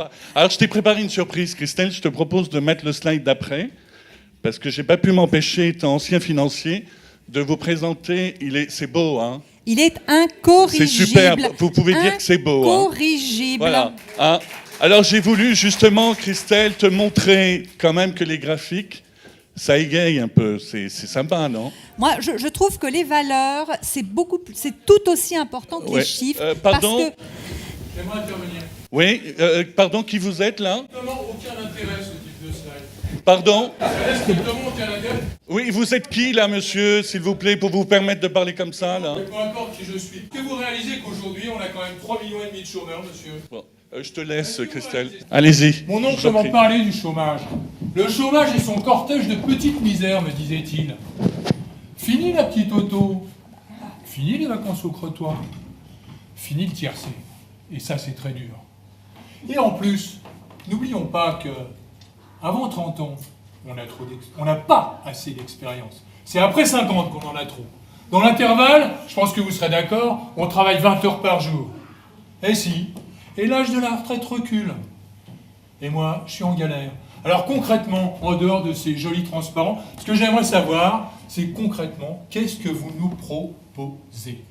pas. Alors, je t'ai préparé une surprise, Christelle. Je te propose de mettre le slide d'après, parce que j'ai pas pu m'empêcher, étant ancien financier, de vous présenter. C'est beau, hein? Il est incorrigible. C'est superbe. Vous pouvez dire que c'est beau, hein? Incorrigible. Voilà. Hein? Alors, j'ai voulu justement, Christelle, te montrer quand même que les graphiques, ça égaye un peu. C'est sympa, non? Moi, je trouve que les valeurs, c'est tout aussi important que les chiffres. Pardon? Parce que... J'aimerais intervenir. Oui, pardon, qui vous êtes là? Strictement aucun intérêt ce type de slide. Pardon? Ça n'a strictement aucun intérêt. Oui, vous êtes qui là, monsieur, s'il vous plaît, pour vous permettre de parler comme ça, là? Peu importe qui je suis. Que vous réalisez qu'aujourd'hui, on a quand même 3,5 millions de chômeurs, monsieur? Bon, je te laisse, Christelle. Allez-y. Mon oncle m'en parlait du chômage. Le chômage est son cortège de petites misères, me disait-il. Fini la petite auto. Fini les vacances au crottoir. Fini le tiercé. Et ça, c'est très dur. Et en plus, n'oublions pas que avant 30 ans, on n'a pas assez d'expérience. C'est après 50 qu'on en a trop. Dans l'intervalle, je pense que vous serez d'accord, on travaille 20 heures par jour. Et si. Et l'âge de la retraite recule. Et moi, je suis en galère. Alors concrètement, en dehors de ces jolis transparents, ce que j'aimerais savoir, c'est concrètement, qu'est-ce que vous nous proposez?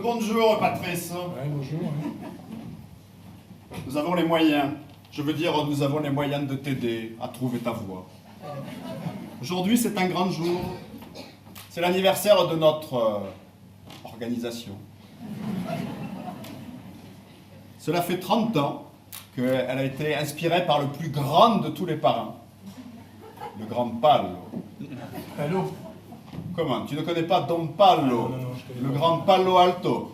Bonjour, Patrice. Ouais, bonjour. Nous avons les moyens. Je veux dire, nous avons les moyens de t'aider à trouver ta voie. Aujourd'hui, c'est un grand jour. C'est l'anniversaire de notre organisation. Cela fait 30 ans qu'elle a été inspirée par le plus grand de tous les parrains, le grand Palo. Allô? Comment? Tu ne connais pas Don Palo, Non, je connais le pas. grand Palo Alto?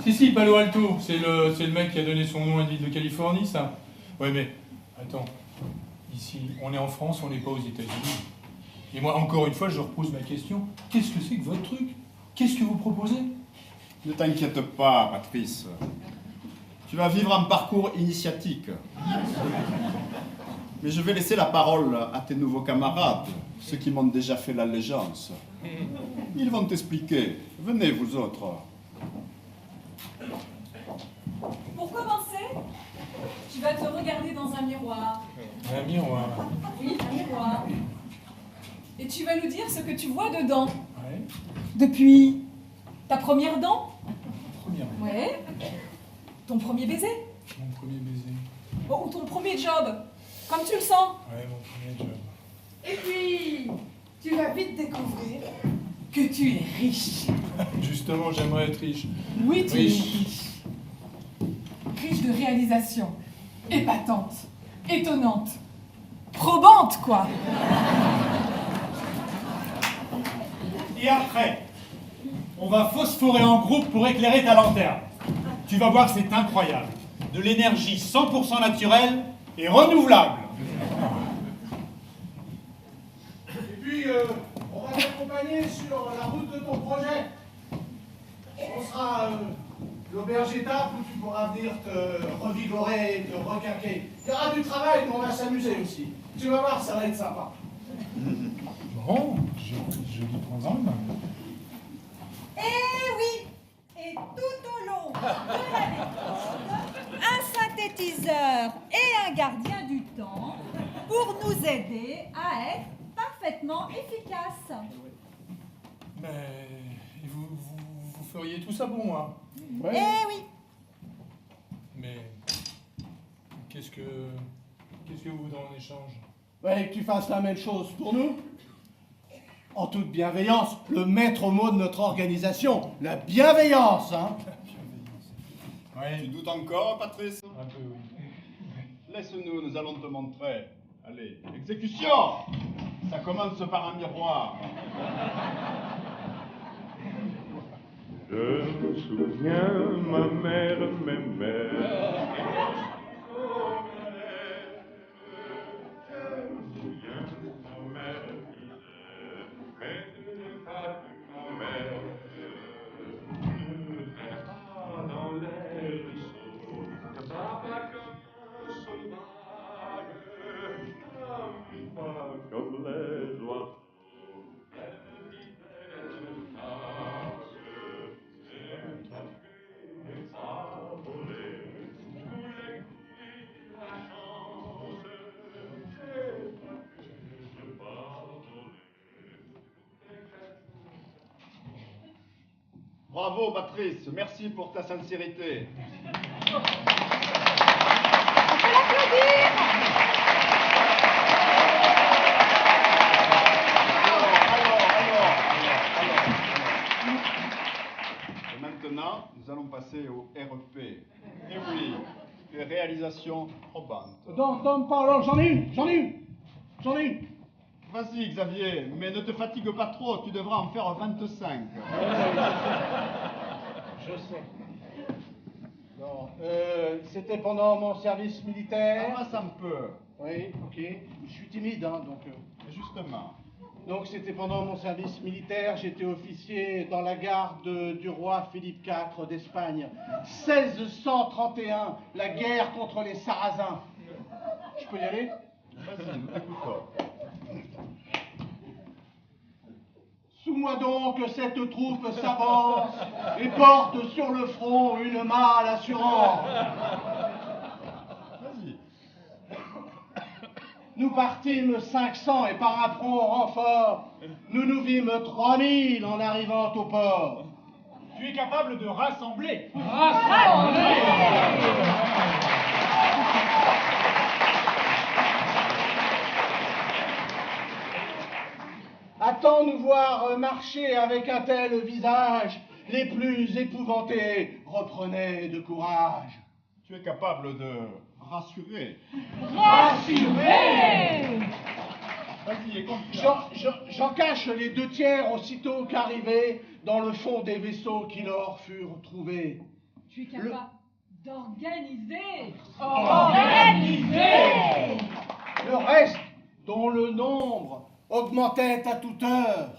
Si, Palo Alto, c'est le mec qui a donné son nom à l'île de Californie, ça. Ouais, mais, attends, ici, on est en France, on n'est pas aux États-Unis. Et moi, encore une fois, je repose ma question, qu'est-ce que c'est que votre truc? Qu'est-ce que vous proposez? Ne t'inquiète pas, Patrice. Tu vas vivre un parcours initiatique. Mais je vais laisser la parole à tes nouveaux camarades, ceux qui m'ont déjà fait l'allégeance. Ils vont t'expliquer. Venez, vous autres. Pour commencer, tu vas te regarder dans un miroir. Un miroir. Oui, un miroir. Et tu vas nous dire ce que tu vois dedans. Ouais, Depuis ta première dent. première. Ouais. Ton premier baiser. Mon premier baiser. Ou ton premier job. Comme tu le sens. Ouais, mon premier job. Et puis, tu vas vite découvrir que tu es riche. Justement, j'aimerais être riche. Oui, tu es Riche. riche. Riche de réalisation. Épatante. Étonnante. Probante, quoi. Et après, on va phosphorer en groupe pour éclairer ta lanterne. Tu vas voir, c'est incroyable. De l'énergie 100% naturelle et renouvelable. Et puis, on va t'accompagner sur la route de ton projet. On sera l'auberge étape où tu pourras venir te revigorer, te requinquer. Il y aura du travail, mais on va s'amuser aussi. Tu vas voir, ça va être sympa. Bon, joli programme. Eh oui! Et tout au long de la méthode, un synthétiseur et un gardien du temps pour nous aider à être parfaitement efficaces. Mais vous feriez tout ça pour moi. Eh oui! Mais qu'est-ce que vous voudrez en échange? Ouais, que tu fasses la même chose pour nous. En toute bienveillance, le maître mot de notre organisation, la bienveillance, hein. Tu doutes encore, Patrice? Un peu, oui. Laisse-nous, nous allons te montrer. Allez, exécution! Ça commence par un miroir. Je me souviens, ma mère m'aimait. Comme les oiseaux, elle vivait à voler, tous les cris de la chance, j'ai pas pu pardonner. Bravo Patrice, merci pour ta sincérité. Et maintenant, nous allons passer au REP. Et oui, les réalisations probantes. Pardon, j'en ai une. Vas-y Xavier, mais ne te fatigue pas trop, tu devras en faire 25. Je sais. Bon, c'était pendant mon service militaire. Ça un peu. Oui, ok. Je suis timide, hein, donc... Justement. Donc c'était pendant mon service militaire, j'étais officier dans la garde du roi Philippe IV d'Espagne. 1631, la guerre contre les Sarrasins. Je peux y aller? Vas-y, nous t'écoutons. Sous moi donc cette troupe s'avance et porte sur le front une mâle assurance. Vas-y. Nous partîmes 500 et par un prompt renfort, nous vîmes 3000 en arrivant au port. Tu es capable de rassembler. Attends nous voir marcher avec un tel visage, les plus épouvantés reprenaient de courage. Tu es capable de rassurer. Vas-y, et continue. J'en cache les 2/3 aussitôt qu'arrivés dans le fond des vaisseaux qui leur furent trouvés. Tu es capable d'organiser. Le reste, dont le nombre augmentait à toute heure,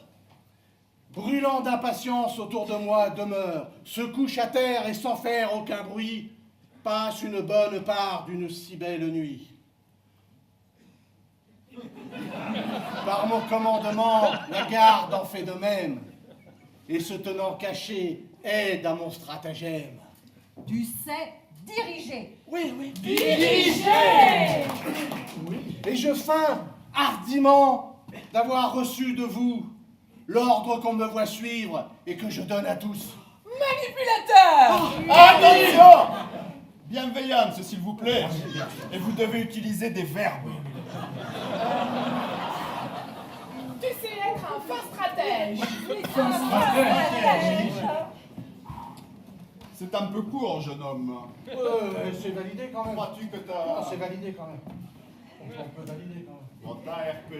brûlant d'impatience autour de moi demeure, se couche à terre et sans faire aucun bruit, passe une bonne part d'une si belle nuit. Par mon commandement, la garde en fait de même, et se tenant caché, aide à mon stratagème. Tu sais diriger. Oui. Diriger. Et je feins hardiment d'avoir reçu de vous l'ordre qu'on me voit suivre et que je donne à tous. Manipulateur. Attention! Bienveillance, s'il vous plaît. Et vous devez utiliser des verbes. Tu sais être un fort stratège. C'est un peu court, jeune homme. C'est validé quand même. Crois-tu que Ah, ta... c'est validé quand même. On peut valider quand même. Bon, ta RP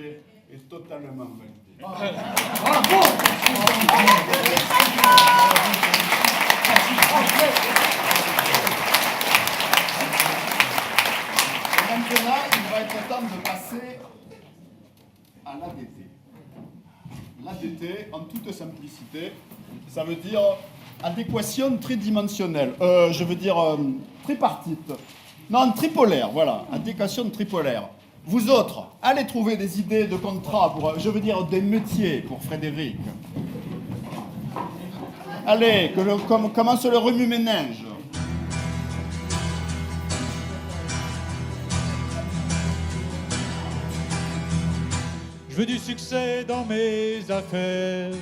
est totalement validée. Bravo! Et maintenant, il va être temps de passer à l'ADT. L'ADT, en toute simplicité, ça veut dire adéquation tridimensionnelle. Je veux dire tripartite. Non, tripolaire, voilà. Adéquation tripolaire. Vous autres, allez trouver des idées de contrats pour, je veux dire, des métiers pour Frédéric. Allez, commence le remue-ménage. Je veux du succès dans mes affaires,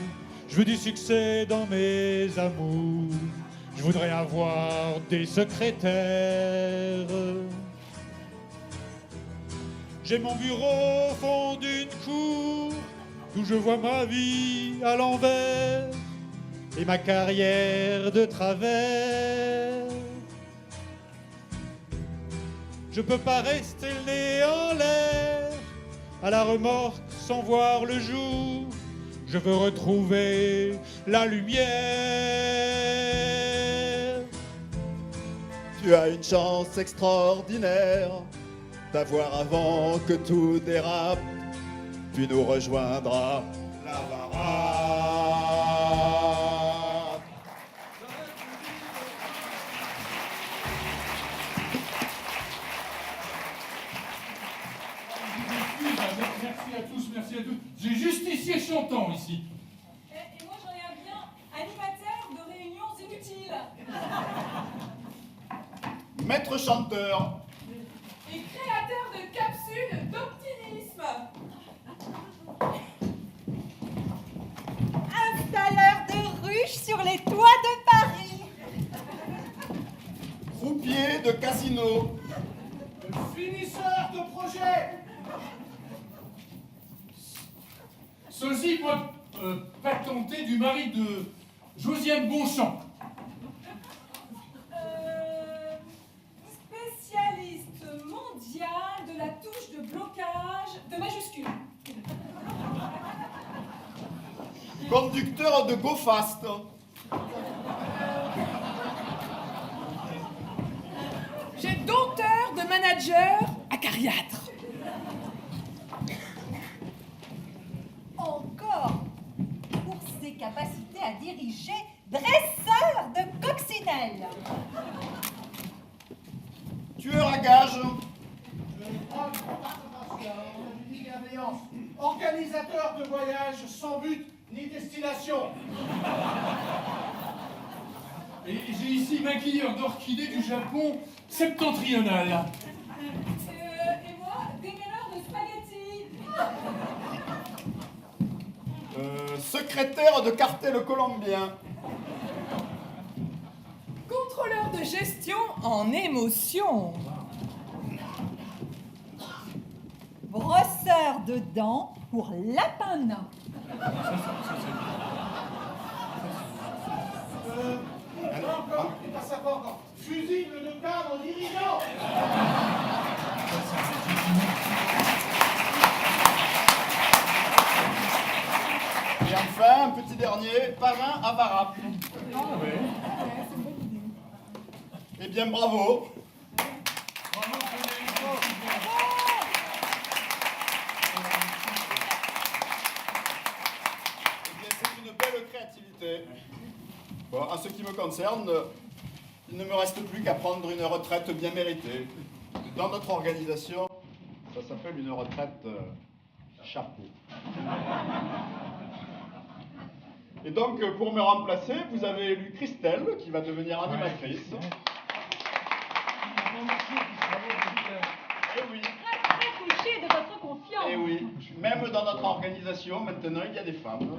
je veux du succès dans mes amours, je voudrais avoir des secrétaires. J'ai mon bureau au fond d'une cour, d'où je vois ma vie à l'envers et ma carrière de travers. Je peux pas rester le nez en l'air, à la remorque sans voir le jour. Je veux retrouver la lumière. Tu as une chance extraordinaire d'avoir avant que tout dérape. Puis nous rejoindra la varade. Merci à tous, merci à tous. J'ai justicier chantant ici. Et moi j'en ai un bien, animateur de réunions inutiles. Maître chanteur. Et créateur de capsules d'optimisme. Installeur de ruches sur les toits de Paris. Croupier de casino. Finisseur de projet. Sosie patenté du mari de Josiane Bonchamp. Spécialiste mondial de la touche de blocage de majuscules. Conducteur de Go Fast. J'ai dompteur de manager acariâtre. Encore, pour ses capacités à diriger, dresseur de coccinelle. Tueur à gages. Bienveillance. Organisateur de voyage sans but ni destination. Et j'ai ici maquilleur d'orchidées du Japon septentrional. Et moi, démêleur de spaghettis. Secrétaire de cartel colombien. Contrôleur de gestion en émotion. Brosseur de dents pour lapin nain. Encore, il passe à pas encore. Fusible de cadre dirigeant. Et enfin, un petit dernier, parrain à Varap. Eh bien, bravo. C'est une belle créativité. Bon, en ce qui me concerne, il ne me reste plus qu'à prendre une retraite bien méritée. Dans notre organisation, ça s'appelle une retraite chapeau. Et donc, pour me remplacer, vous avez élu Christelle, qui va devenir animatrice. Eh oui. Très touché de votre confiance. Eh oui, même dans notre organisation, maintenant, il y a des femmes.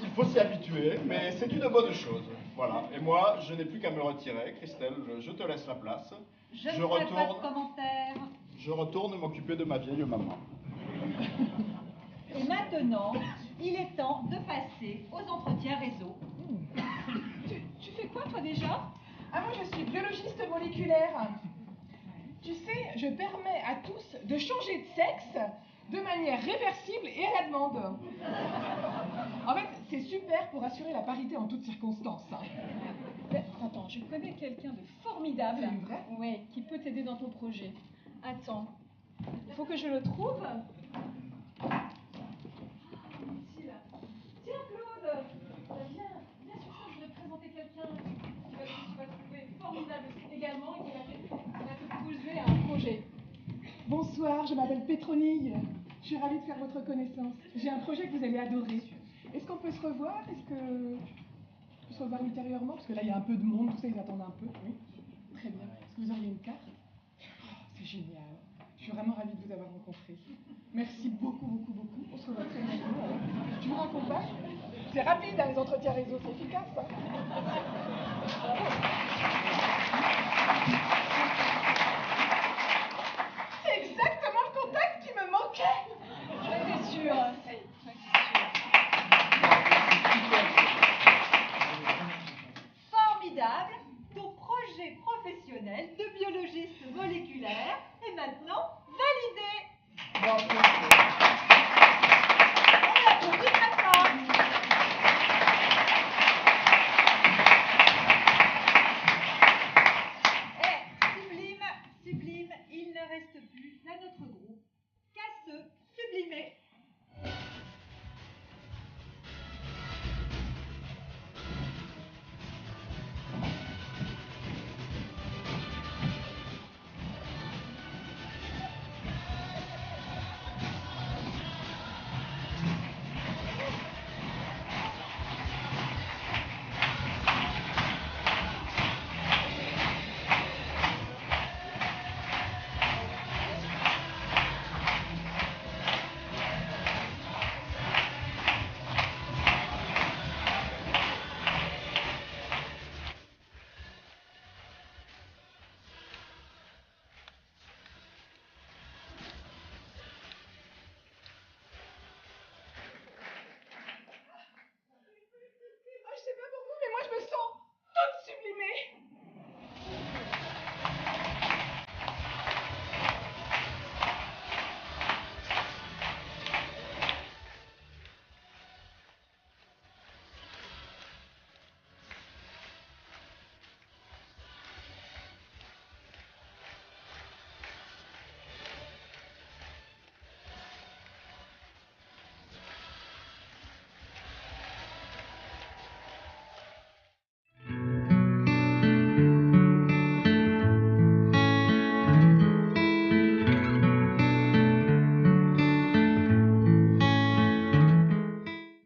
Il faut s'y habituer, mais c'est une bonne chose. Voilà. Et moi, je n'ai plus qu'à me retirer. Christelle, je te laisse la place. Je ne ferai pas de commentaires. Je retourne m'occuper de ma vieille maman. Et maintenant, il est temps de passer aux entretiens réseau. Tu fais quoi toi déjà? Ah moi je suis biologiste moléculaire. Tu sais, je permets à tous de changer de sexe de manière réversible et à la demande. En fait, c'est super pour assurer la parité en toutes circonstances. Attends, je connais quelqu'un de formidable. C'est vrai? Oui, qui peut t'aider dans ton projet. Attends, il faut que je le trouve. Tiens Claude, viens sur ça, je vais te présenter quelqu'un qui va trouver formidable également et qui va te poser un projet. Bonsoir, je m'appelle Pétronille. Je suis ravie de faire votre connaissance. J'ai un projet que vous allez adorer. Est-ce qu'on peut se revoir? Est-ce que on peut se revoir ultérieurement? Parce que là, il y a un peu de monde, tout ça, ils attendent un peu. Oui. Très bien. Est-ce que vous auriez une carte? Oh, c'est génial. Je suis vraiment ravie de vous avoir rencontré. Merci beaucoup, beaucoup, beaucoup. On se revoit très bientôt. Tu vous raccompagne? C'est rapide, hein, les entretiens réseau, c'est efficace. Hein. C'est exactement le contact qui me manquait. J'étais sûre. Formidable, ton projet professionnel de biologiste moléculaire est maintenant validé. Bon, On applaudit maintenant. reste pur.